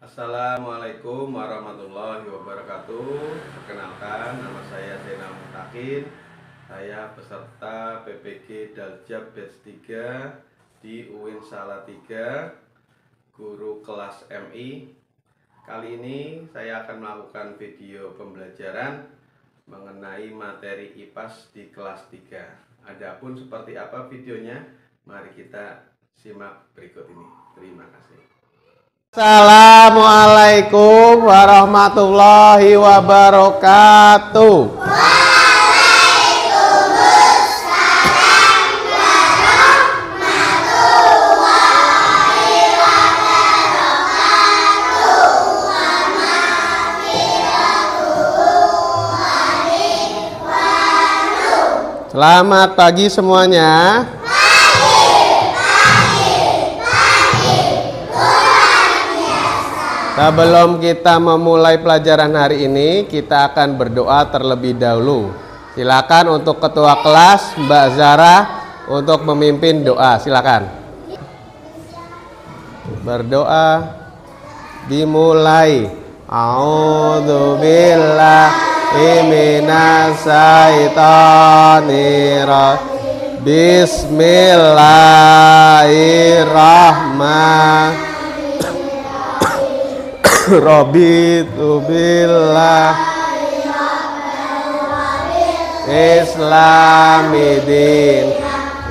Assalamualaikum warahmatullahi wabarakatuh. Perkenalkan, nama saya Zainal Mutakin. Saya peserta PPG Daljab Batch 3 di UIN Salatiga, guru kelas MI. Kali ini saya akan melakukan video pembelajaran mengenai materi IPAS di kelas 3. Adapun seperti apa videonya, mari kita simak berikut ini. Terima kasih. Assalamualaikum warahmatullahi wabarakatuh. Waalaikumsalam warahmatullahi wabarakatuh. Selamat pagi semuanya. Sebelum kita memulai pelajaran hari ini, kita akan berdoa terlebih dahulu. Silakan untuk ketua kelas Mbak Zara untuk memimpin doa. Silakan. Berdoa dimulai. A'udzubillahi minasyaitonirrajim. Bismillahirrahmanirrahim. Raditu billah Islamidin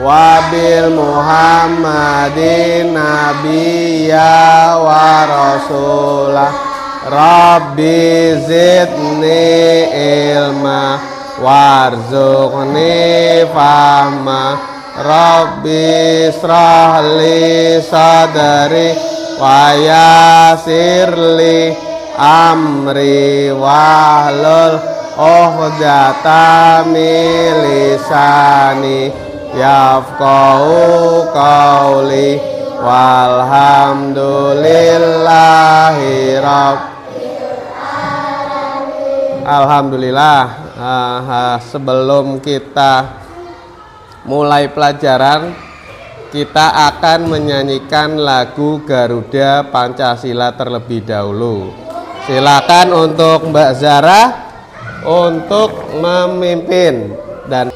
wabil Muhammadin nabiyya wa rasulah. Rabbi zidni ilma warzuqni fahma. Rabbi israhli sadri wa yasirli amri wahlul uqdatam min lisani yafqahu qawli walhamdulillahi Alhamdulillah. Sebelum kita mulai pelajaran, kita akan menyanyikan lagu Garuda Pancasila terlebih dahulu. Silakan untuk Mbak Zara untuk memimpin dan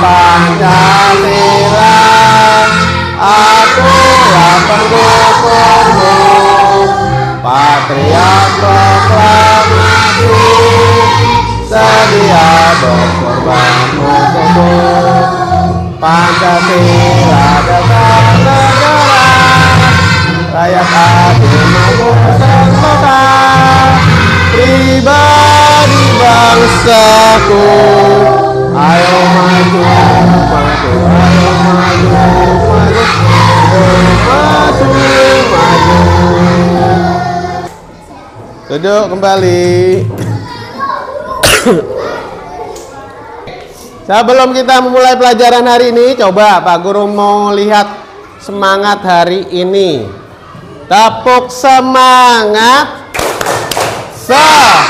Pancasila, akulah pendukungmu, patriot proklamasi, sedia berkorban untukmu. Pancasila dasar negara, rakyat adil makmur sejahtera, pribadi bangsaku. Ayo maju, maju, ayo maju, maju, maju, maju. Duduk kembali. Sebelum kita memulai pelajaran hari ini, coba Pak Guru mau lihat semangat hari ini. Tepuk semangat. Semangat.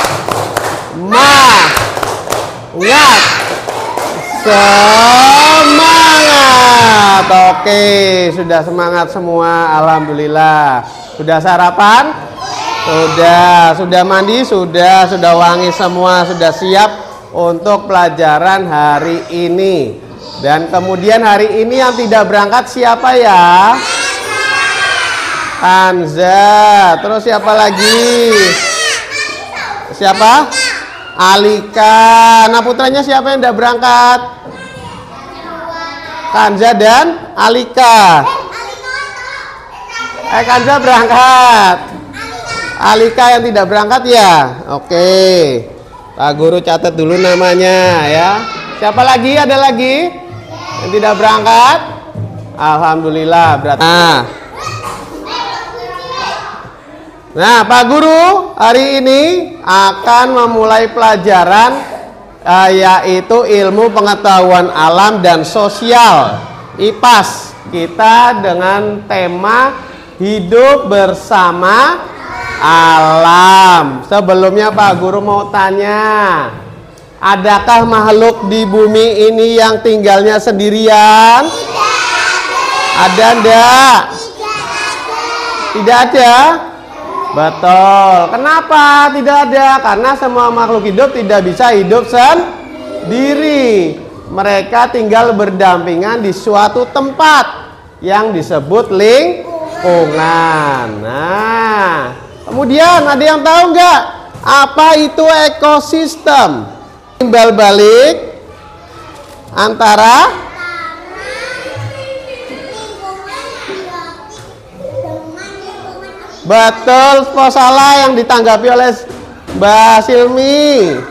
Semangat. Oke, sudah semangat semua. Alhamdulillah. Sudah sarapan? Sudah mandi? Sudah wangi semua, sudah siap untuk pelajaran hari ini. Dan kemudian hari ini yang tidak berangkat siapa ya? Hanza. Terus siapa lagi? Siapa? Alika. Nah, putranya siapa yang tidak berangkat? Kanza dan Alika. Kanza berangkat. Alika yang tidak berangkat ya. Oke, Pak Guru catat dulu namanya ya. Siapa lagi? Ada lagi yang tidak berangkat? Alhamdulillah. Berarti Nah, Pak Guru hari ini akan memulai pelajaran yaitu ilmu pengetahuan alam dan sosial, IPAS. Kita dengan tema hidup bersama alam. Sebelumnya Pak Guru mau tanya, adakah makhluk di bumi ini yang tinggalnya sendirian? Ada enggak? Tidak ada? Betul. Kenapa tidak ada? Karena semua makhluk hidup tidak bisa hidup sendiri. Mereka tinggal berdampingan di suatu tempat yang disebut lingkungan. Nah, kemudian ada yang tahu nggak apa itu ekosistem? Timbal balik antara betul, salah yang ditanggapi oleh Mbak Silmi.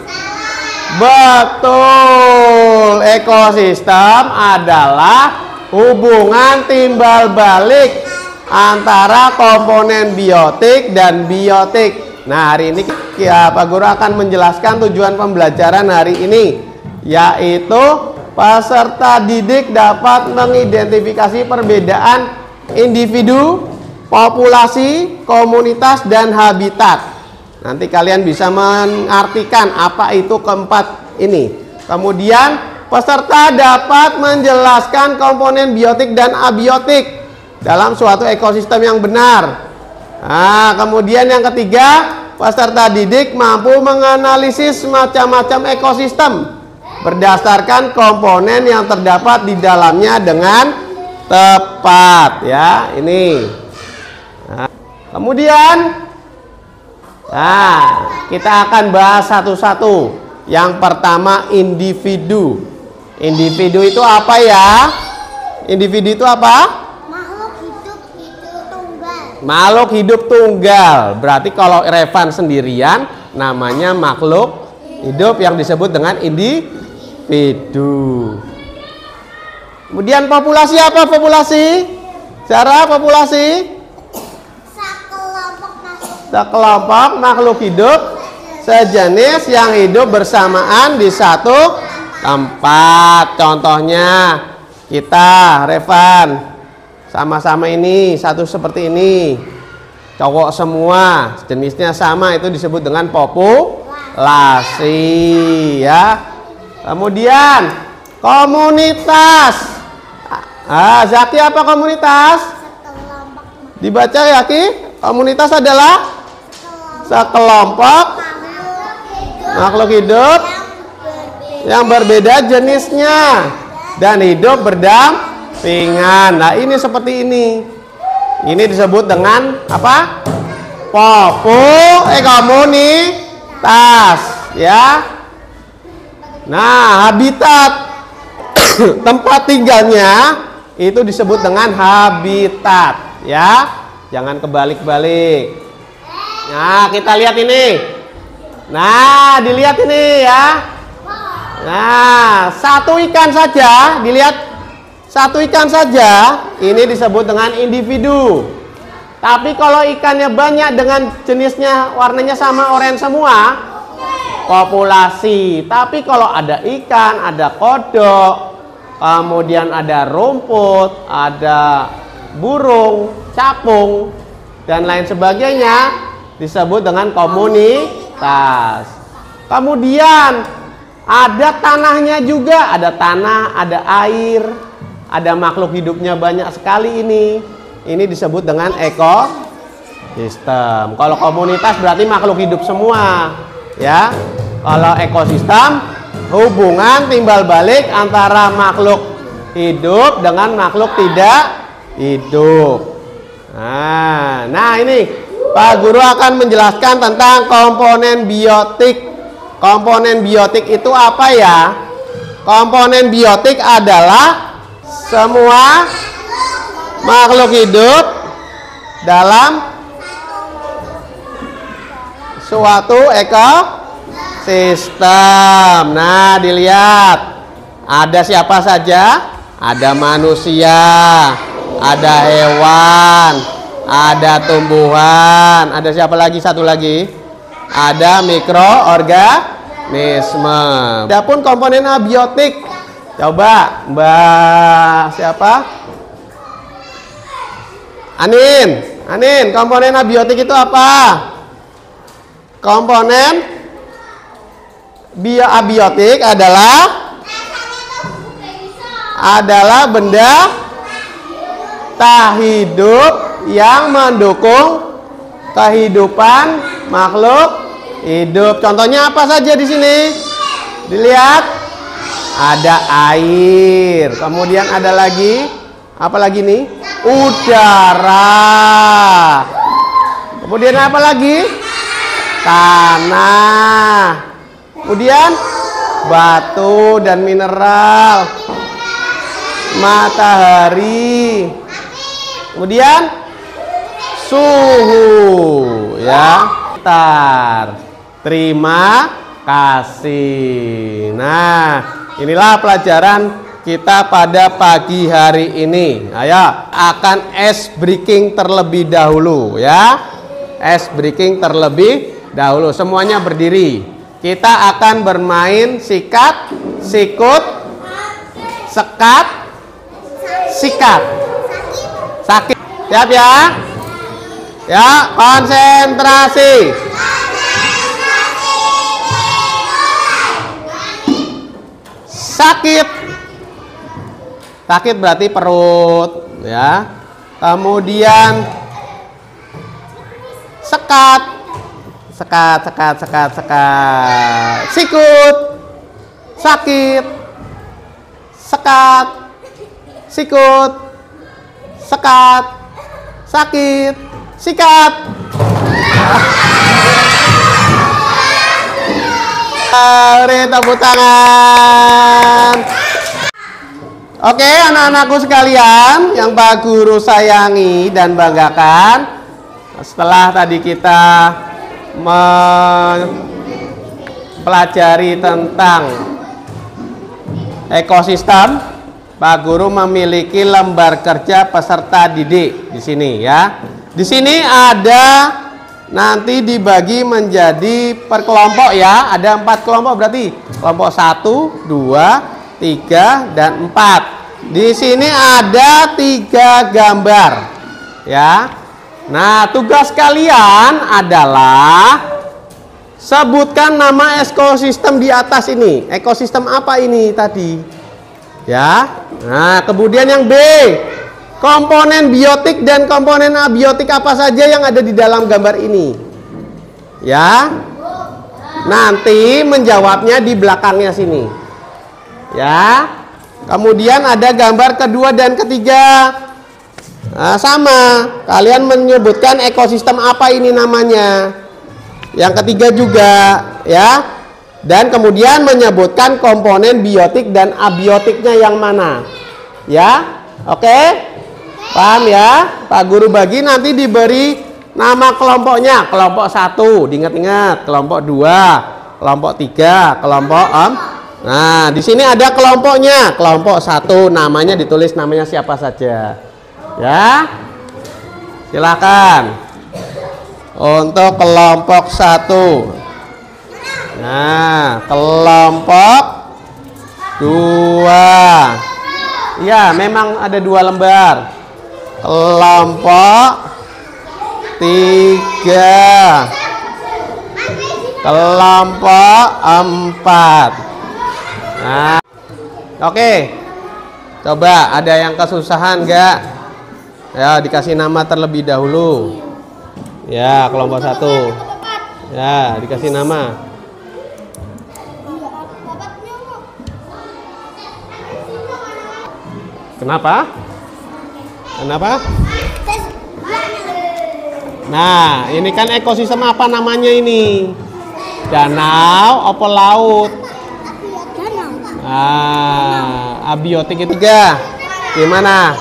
Betul, ekosistem adalah hubungan timbal balik antara komponen biotik dan biotik. Nah, hari ini ya Pak Guru akan menjelaskan tujuan pembelajaran hari ini, yaitu peserta didik dapat mengidentifikasi perbedaan individu, populasi, komunitas, dan habitat. Nanti kalian bisa mengartikan apa itu keempat ini. Kemudian peserta dapat menjelaskan komponen biotik dan abiotik dalam suatu ekosistem yang benar. Nah, kemudian yang ketiga, peserta didik mampu menganalisis macam-macam ekosistem berdasarkan komponen yang terdapat di dalamnya dengan tepat. Ya, ini. Nah, kemudian kita akan bahas satu-satu. Yang pertama, individu. Individu itu apa ya? Individu itu apa? Makhluk hidup itu tunggal. Makhluk hidup tunggal. Berarti kalau Revan sendirian namanya makhluk hidup yang disebut dengan individu. Kemudian populasi apa populasi? Cara populasi? Sekelompok makhluk hidup sejenis yang hidup bersamaan di satu tempat. Contohnya kita, Revan, sama-sama ini, satu seperti ini, cowok semua, jenisnya sama, itu disebut dengan populasi, ya. Kemudian komunitas. Zaki, apa komunitas? Dibaca ya Ki. Komunitas adalah sekelompok makhluk hidup yang berbeda jenisnya dan hidup berdampingan. Nah, ini seperti ini. Ini disebut dengan apa? Komunitas, ya. Nah, habitat tempat tinggalnya itu disebut dengan habitat, ya. Jangan kebalik-balik. Nah, kita lihat ini. Nah, dilihat ini ya. Nah, satu ikan saja, dilihat satu ikan saja, ini disebut dengan individu. Tapi kalau ikannya banyak dengan jenisnya, warnanya sama oranye semua, populasi. Tapi kalau ada ikan, ada kodok, kemudian ada rumput, ada burung, capung, dan lain sebagainya, disebut dengan komunitas. Kemudian ada tanahnya juga, ada tanah, ada air, ada makhluk hidupnya banyak sekali ini. Ini disebut dengan ekosistem. Kalau komunitas berarti makhluk hidup semua, ya. Kalau ekosistem hubungan timbal balik antara makhluk hidup dengan makhluk tidak hidup. Nah, ini Pak Guru akan menjelaskan tentang komponen biotik. Komponen biotik itu apa ya? Komponen biotik adalah semua makhluk hidup dalam suatu ekosistem. Nah, dilihat. Ada siapa saja? Ada manusia, ada hewan, ada tumbuhan, ada siapa lagi? Satu lagi, ada mikroorganisme. organisme. Adapun komponen abiotik, coba Mbak siapa? Anin, komponen abiotik itu apa? Komponen abiotik adalah benda tak hidup yang mendukung kehidupan makhluk hidup. Contohnya apa saja di sini? Dilihat, ada air, kemudian ada lagi, apa lagi nih? Udara. Kemudian apa lagi? Tanah. Kemudian batu dan mineral. Matahari. Kemudian suhu, ya. Terima kasih. Nah, inilah pelajaran kita pada pagi hari ini. Ayo, akan ice breaking terlebih dahulu, ya. Ice breaking terlebih dahulu. Semuanya berdiri. Kita akan bermain sikat, sikut, sekat, sikat, sakit. Siap ya? Ya, konsentrasi. Sakit. Sakit berarti perut, ya. Kemudian sekat. Sekat. Sikut. Sakit. Sekat. Sikut. Sekat. Sakit. Sikat. Beri tepuk tangan. Oke, anak-anakku sekalian yang Pak Guru sayangi dan banggakan, setelah tadi kita mempelajari tentang ekosistem, Pak Guru memiliki lembar kerja peserta didik di sini, ya. Di sini ada nanti dibagi menjadi per kelompok, ya. Ada 4 kelompok berarti. Kelompok 1, 2, 3, dan 4. Di sini ada 3 gambar, ya. Nah, tugas kalian adalah sebutkan nama ekosistem di atas ini. Ekosistem apa ini tadi? Ya. Nah, kemudian yang B, komponen biotik dan komponen abiotik apa saja yang ada di dalam gambar ini? Ya. Nanti menjawabnya di belakangnya sini. Ya. Kemudian ada gambar kedua dan ketiga. Nah, sama. Kalian menyebutkan ekosistem apa ini namanya. Yang ketiga juga, ya. Dan kemudian menyebutkan komponen biotik dan abiotiknya yang mana. Ya. Oke? Paham ya? Pak Guru bagi nanti diberi nama kelompoknya. Kelompok 1, diingat-ingat. Kelompok 2, kelompok 3, kelompok Nah, di sini ada kelompoknya. Kelompok 1 namanya ditulis namanya siapa saja. Ya. Silakan. Untuk kelompok 1. Nah, kelompok 2. Ya, memang ada 2 lembar. Kelompok 3. Kelompok 4. Nah, oke. Coba ada yang kesusahan enggak? Ya, dikasih nama terlebih dahulu. Ya, kelompok 1. Ya, dikasih nama. Kenapa? Kenapa? Nah, ini kan ekosistem apa namanya ini? Danau apa laut? Ah, abiotik itu juga. Gimana?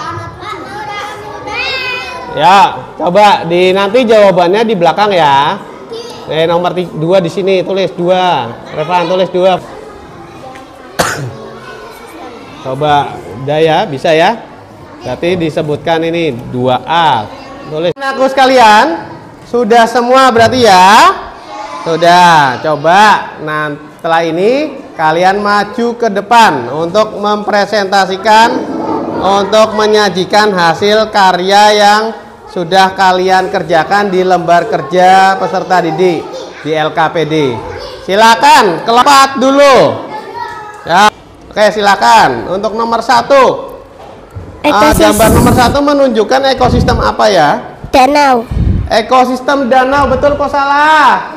Ya, coba nanti jawabannya di belakang ya. Nomor 2 di sini tulis 2. Revan tulis 2. Coba, udah ya, bisa ya. Berarti disebutkan ini 2A. Tulis. Anakku sekalian, sudah semua berarti ya? Sudah. Coba nanti Setelah ini kalian maju ke depan untuk mempresentasikan, untuk menyajikan hasil karya yang sudah kalian kerjakan di lembar kerja peserta didik di LKPD. Silakan kelompok dulu. Ya. Oke, silakan. Untuk nomor 1. Gambar nomor 1 menunjukkan ekosistem apa ya? Danau. Ekosistem danau, betul kok salah?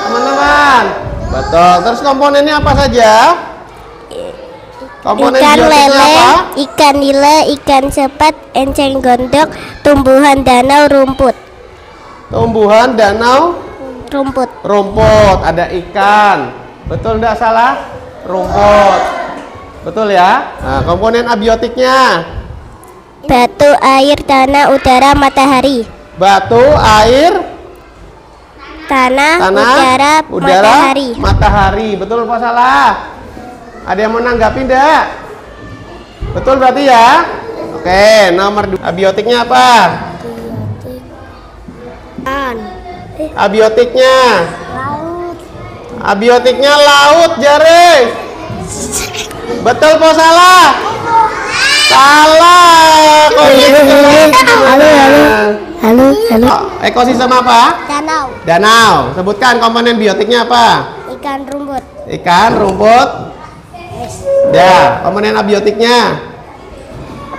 Teman-teman. Betul. Terus komponennya apa saja? Komponen Ikan biotiknya lele, apa? ikan nila, ikan sepat, enceng gondok, tumbuhan danau, rumput. Tumbuhan danau, Rumput. rumput, ada ikan. Betul enggak salah? Rumput. Betul ya? Nah, komponen abiotiknya. Batu, air, tanah, udara, matahari. Batu, air, Tanah, tanah, udara, matahari. matahari. Betul apa salah? Ada yang menanggapi enggak? Betul berarti ya? Oke, nomor 2. Abiotiknya apa? Abiotiknya. Laut. Abiotiknya laut, Jare. Betul apa salah? Salah. Kok gitu? Halo. Ekosistem apa? Danau. Danau. Sebutkan komponen biotiknya apa? Ikan, rumput. Ikan, rumput. Ya, komponen abiotiknya.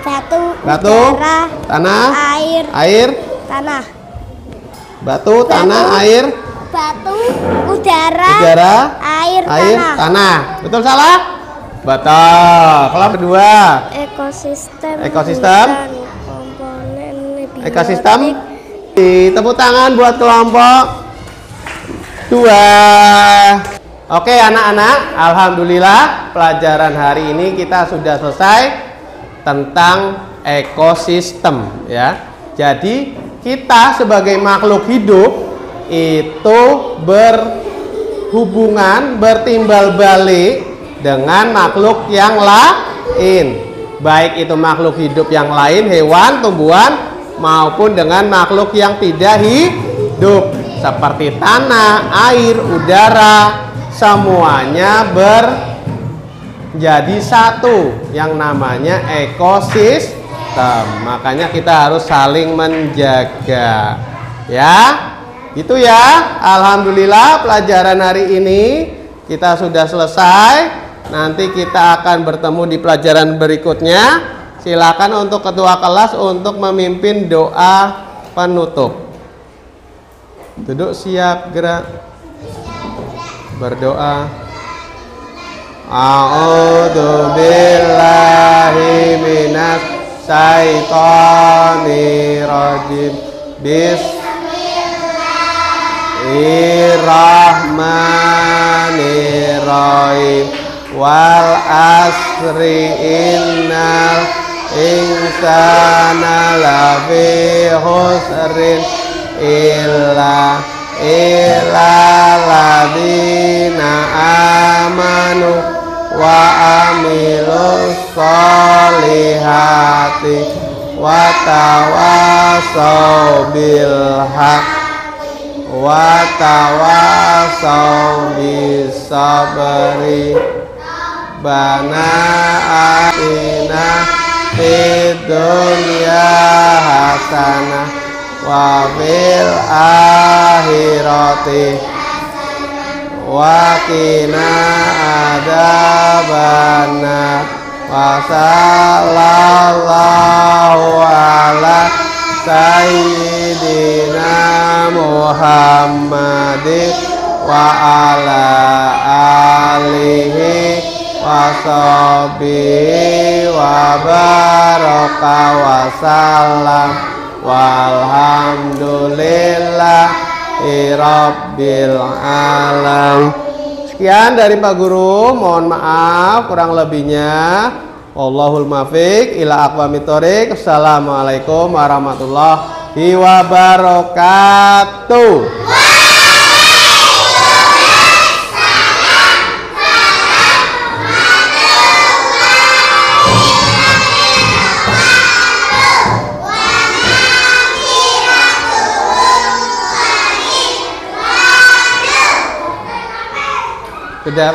Batu, udara, tanah, air, tanah. batu, tanah, air, Batu, udara, udara, air, tanah. Betul salah? Betul. Kelompok kedua. Ekosistem. Ekosistem. Tepuk tangan buat kelompok 2. Oke anak-anak, alhamdulillah pelajaran hari ini kita sudah selesai tentang ekosistem ya. Jadi kita sebagai makhluk hidup itu berhubungan, bertimbal balik dengan makhluk yang lain. Baik itu makhluk hidup yang lain, hewan, tumbuhan, maupun dengan makhluk yang tidak hidup seperti tanah, air, udara, semuanya menjadi satu yang namanya ekosistem. Makanya kita harus saling menjaga ya. Itu ya. Alhamdulillah pelajaran hari ini kita sudah selesai. Nanti kita akan bertemu di pelajaran berikutnya. Silakan untuk ketua kelas untuk memimpin doa penutup. Duduk siap, gerak. Berdoa. A'udzu billahi minas syaitonir rajim. Bismillahirrahmanirrahim. Wal asri innal insana lafi khusrin illa ladina amanu wa amilus solihati wa tawasau bil haq wa tawasau bis sabri. Bana atina fid dunya hasanah wa fil akhirati wa qina adzabannar wa sallallahu ala sayyidina Muhammadin wa ala alihi wa sahbihi wa baraka wa salam walhamdulillahi rabbil alamin. Sekian dari Pak Guru, mohon maaf kurang lebihnya. Wallahul muwaffiq ila aqwamit thoriq. Assalamualaikum warahmatullahi wabarakatuh. Sudah,